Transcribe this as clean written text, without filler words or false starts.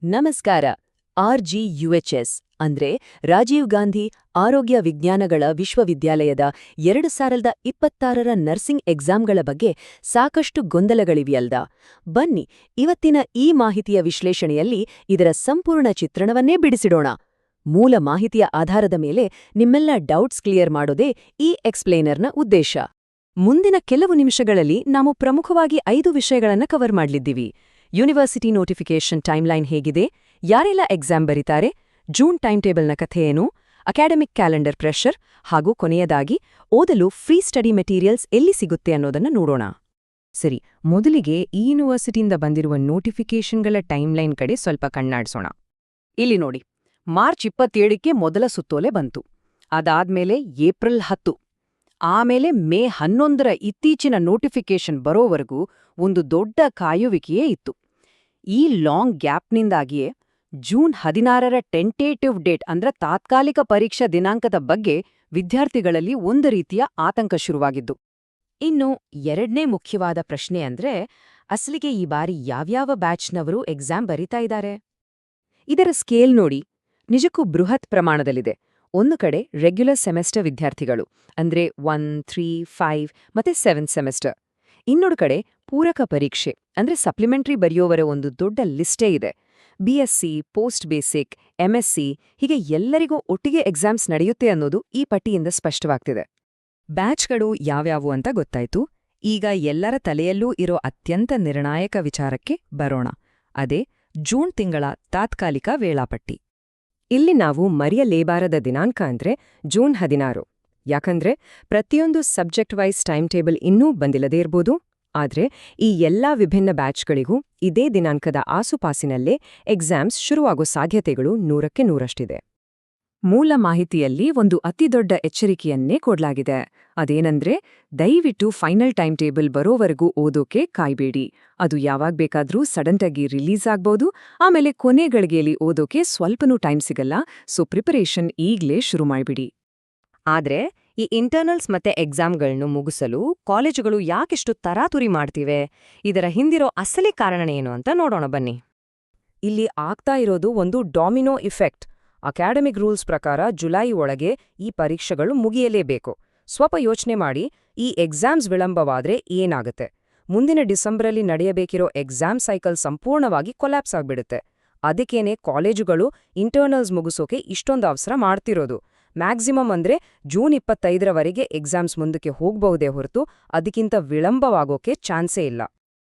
ನಮಸ್ಕಾರ. RGUHS ಅಂದ್ರೆ ರಾಜೀವ್ ಗಾಂಧಿ ಆರೋಗ್ಯ ವಿಜ್ಞಾನಗಳ ವಿಶ್ವವಿದ್ಯಾಲಯದ 2026ರ ನರ್ಸಿಂಗ್ ಎಕ್ಸಾಮ್ಗಳ ಬಗ್ಗೆ ಸಾಕಷ್ಟು ಗೊಂದಲಗಳಿವೆಯಲ್ದಾ. ಬನ್ನಿ, ಇವತ್ತಿನ ಈ ಮಾಹಿತಿಯ ವಿಶ್ಲೇಷಣೆಯಲ್ಲಿ ಇದರ ಸಂಪೂರ್ಣ ಚಿತ್ರಣವನ್ನೇ ಬಿಡಿಸಿಡೋಣ. ಮೂಲ ಮಾಹಿತಿಯ ಆಧಾರದ ಮೇಲೆ ನಿಮ್ಮೆಲ್ಲ ಡೌಟ್ಸ್ ಕ್ಲಿಯರ್ ಮಾಡೋದೇ ಈ ಎಕ್ಸ್ಪ್ಲೇನರ್ನ ಉದ್ದೇಶ. ಮುಂದಿನ ಕೆಲವು ನಿಮಿಷಗಳಲ್ಲಿ ನಾವು ಪ್ರಮುಖವಾಗಿ 5 ವಿಷಯಗಳನ್ನು ಕವರ್ ಮಾಡ್ಲಿದ್ದೀವಿ. ಯೂನಿವರ್ಸಿಟಿ ನೋಟಿಫಿಕೇಷನ್ ಟೈಮ್ಲೈನ್ ಹೇಗಿದೆ, ಯಾರೆಲ್ಲ ಎಕ್ಸಾಮ್ ಬರೀತಾರೆ, ಜೂನ್ ಟೈಮ್ ಟೇಬಲ್ನ ಕಥೆ ಏನು, ಅಕಾಡೆಮಿಕ್ ಕ್ಯಾಲೆಂಡರ್ ಪ್ರೆಷರ್ ಹಾಗೂ ಕೊನೆಯದಾಗಿ ಓದಲು ಫ್ರೀ ಸ್ಟಡಿ ಮೆಟೀರಿಯಲ್ಸ್ ಎಲ್ಲಿ ಸಿಗುತ್ತೆ ಅನ್ನೋದನ್ನ ನೋಡೋಣ. ಸರಿ, ಮೊದಲಿಗೆ ಈ ಯೂನಿವರ್ಸಿಟಿಯಿಂದ ಬಂದಿರುವ ನೋಟಿಫಿಕೇಷನ್ಗಳ ಟೈಮ್ಲೈನ್ ಕಡೆ ಸ್ವಲ್ಪ ಕಣ್ಣಾಡ್ಸೋಣ. ಇಲ್ಲಿ ನೋಡಿ, ಮಾರ್ಚ್ 27ಕ್ಕೆ ಮೊದಲ ಸುತ್ತೋಲೆ ಬಂತು. ಅದಾದ್ಮೇಲೆ ಏಪ್ರಿಲ್ 10, ಆಮೇಲೆ ಮೇ 11ರ ಇತ್ತೀಚಿನ ನೋಟಿಫಿಕೇಷನ್ ಬರೋವರೆಗೂ ಒಂದು ದೊಡ್ಡ ಕಾಯುವಿಕೆಯೇ ಇತ್ತು. ಈ ಲಾಂಗ್ ಗ್ಯಾಪ್ನಿಂದಾಗಿಯೇ ಜೂನ್ 16ರ ಟೆಂಟೇಟಿವ್ ಡೇಟ್ ಅಂದ್ರೆ ತಾತ್ಕಾಲಿಕ ಪರೀಕ್ಷಾ ದಿನಾಂಕದ ಬಗ್ಗೆ ವಿದ್ಯಾರ್ಥಿಗಳಲ್ಲಿ ಒಂದು ರೀತಿಯ ಆತಂಕ ಶುರುವಾಗಿದ್ದು. ಇನ್ನು ಎರಡನೇ ಮುಖ್ಯವಾದ ಪ್ರಶ್ನೆ ಅಂದ್ರೆ, ಅಸಲಿಗೆ ಈ ಬಾರಿ ಯಾವ್ಯಾವ ಬ್ಯಾಚ್ನವರು ಎಕ್ಸಾಮ್ ಬರೀತಾ ಇದ್ದಾರೆ? ಇದರ ಸ್ಕೇಲ್ ನೋಡಿ, ನಿಜಕ್ಕೂ ಬೃಹತ್ ಪ್ರಮಾಣದಲ್ಲಿದೆ. ಒಂದು ಕಡೆ ರೆಗ್ಯುಲರ್ ಸೆಮೆಸ್ಟರ್ ವಿದ್ಯಾರ್ಥಿಗಳು ಅಂದ್ರೆ 1, 3, 5 ಮತ್ತೆ 7 ಸೆಮೆಸ್ಟರ್. ಇನ್ನೊಂದು ಕಡೆ ಪೂರಕ ಪರೀಕ್ಷೆ ಅಂದ್ರೆ ಸಪ್ಲಿಮೆಂಟರಿ ಬರೆಯೋವರ ಒಂದು ದೊಡ್ಡ ಲಿಸ್ಟೇ ಇದೆ. BSc, ಪೋಸ್ಟ್ ಬೇಸಿಕ್, MSc ಹೀಗೆ ಎಲ್ಲರಿಗೂ ಒಟ್ಟಿಗೆ ಎಕ್ಸಾಮ್ಸ್ ನಡೆಯುತ್ತೆ ಅನ್ನೋದು ಈ ಪಟ್ಟಿಯಿಂದ ಸ್ಪಷ್ಟವಾಗ್ತಿದೆ. ಬ್ಯಾಚ್ಗಳು ಯಾವ್ಯಾವು ಅಂತ ಗೊತ್ತಾಯ್ತು. ಈಗ ಎಲ್ಲರ ತಲೆಯಲ್ಲೂ ಇರೋ ಅತ್ಯಂತ ನಿರ್ಣಾಯಕ ವಿಚಾರಕ್ಕೆ ಬರೋಣ. ಅದೇ ಜೂನ್ ತಿಂಗಳ ತಾತ್ಕಾಲಿಕ ವೇಳಾಪಟ್ಟಿ. ಇಲ್ಲಿ ನಾವು ಮರೆಯಲೇಬಾರದ ದಿನಾಂಕ ಅಂದ್ರೆ ಜೂನ್ 16. ಯಾಕಂದ್ರೆ ಪ್ರತಿಯೊಂದು ಸಬ್ಜೆಕ್ಟ್ ವೈಸ್ ಟೈಮ್ ಟೇಬಲ್ ಇನ್ನೂ ಬಂದಿಲ್ಲದೇ ಇರ್ಬೋದು, ಆದ್ರೆ ಈ ಎಲ್ಲಾ ವಿಭಿನ್ನ ಬ್ಯಾಚ್ಗಳಿಗೂ ಇದೇ ದಿನಾಂಕದ ಆಸುಪಾಸಿನಲ್ಲೇ ಎಕ್ಸಾಮ್ಸ್ ಶುರುವಾಗೋ ಸಾಧ್ಯತೆಗಳು 100ಕ್ಕೆ 100ರಷ್ಟಿದೆ. ಮೂಲ ಮಾಹಿತಿಯಲ್ಲಿ ಒಂದು ಅತಿದೊಡ್ಡ ಎಚ್ಚರಿಕೆಯನ್ನೇ ಕೊಡ್ಲಾಗಿದೆ. ಅದೇನಂದ್ರೆ, ದಯವಿಟ್ಟು ಫೈನಲ್ ಟೈಮ್ ಟೇಬಲ್ ಬರೋವರೆಗೂ ಓದೋಕೆ ಕಾಯ್ಬೇಡಿ. ಅದು ಯಾವಾಗ್ ಬೇಕಾದ್ರೂ ಸಡನ್ಟಾಗಿ ರಿಲೀಸ್ ಆಗ್ಬೋದು, ಆಮೇಲೆ ಕೊನೆ ಗಳಿಗೆಯಲ್ಲಿ ಓದೋಕೆ ಸ್ವಲ್ಪನೂ ಟೈಮ್ ಸಿಗಲ್ಲ. ಸೊ ಪ್ರಿಪರೇಷನ್ ಈಗ್ಲೇ ಶುರು ಮಾಡ್ಬಿಡಿ. ಆದ್ರೆ ಈ ಇಂಟರ್ನಲ್ಸ್ ಮತ್ತೆ ಎಕ್ಸಾಮ್ಗಳನ್ನು ಮುಗಿಸಲು ಕಾಲೇಜುಗಳು ಯಾಕೆಷ್ಟು ತರಾತುರಿ ಮಾಡ್ತಿವೆ? ಇದರ ಹಿಂದಿರೋ ಅಸಲಿ ಕಾರಣ ಏನು ಅಂತ ನೋಡೋಣ ಬನ್ನಿ. ಇಲ್ಲಿ ಆಗ್ತಾ ಇರೋದು ಒಂದು ಡಾಮಿನೋ ಇಫೆಕ್ಟ್. ಅಕಾಡೆಮಿಕ್ ರೂಲ್ಸ್ ಪ್ರಕಾರ ಜುಲೈ ಒಳಗೆ ಈ ಪರೀಕ್ಷೆಗಳು ಮುಗಿಯಲೇಬೇಕು. ಸ್ವಲ್ಪ ಯೋಚನೆ ಮಾಡಿ, ಈ ಎಕ್ಸಾಮ್ಸ್ ವಿಳಂಬವಾದ್ರೆ ಏನಾಗುತ್ತೆ? ಮುಂದಿನ ಡಿಸೆಂಬರಲ್ಲಿ ನಡೆಯಬೇಕಿರೋ ಎಕ್ಸಾಮ್ ಸೈಕಲ್ ಸಂಪೂರ್ಣವಾಗಿ ಕೊಲ್ಯಾಪ್ಸ್ ಆಗ್ಬಿಡುತ್ತೆ. ಅದಕ್ಕೇನೆ ಕಾಲೇಜುಗಳು ಇಂಟರ್ನಲ್ಸ್ ಮುಗಿಸೋಕೆ ಇಷ್ಟೊಂದು ಅವಸರ ಮಾಡ್ತಿರೋದು. ಮ್ಯಾಕ್ಸಿಮಮ್ ಅಂದ್ರೆ ಜೂನ್ 25ರವರೆಗೆ ಎಕ್ಸಾಮ್ಸ್ ಮುಂದಕ್ಕೆ ಹೋಗ್ಬಹುದೇ ಹೊರತು ಅದಕ್ಕಿಂತ ವಿಳಂಬವಾಗೋಕೆ ಚಾನ್ಸೇ ಇಲ್ಲ.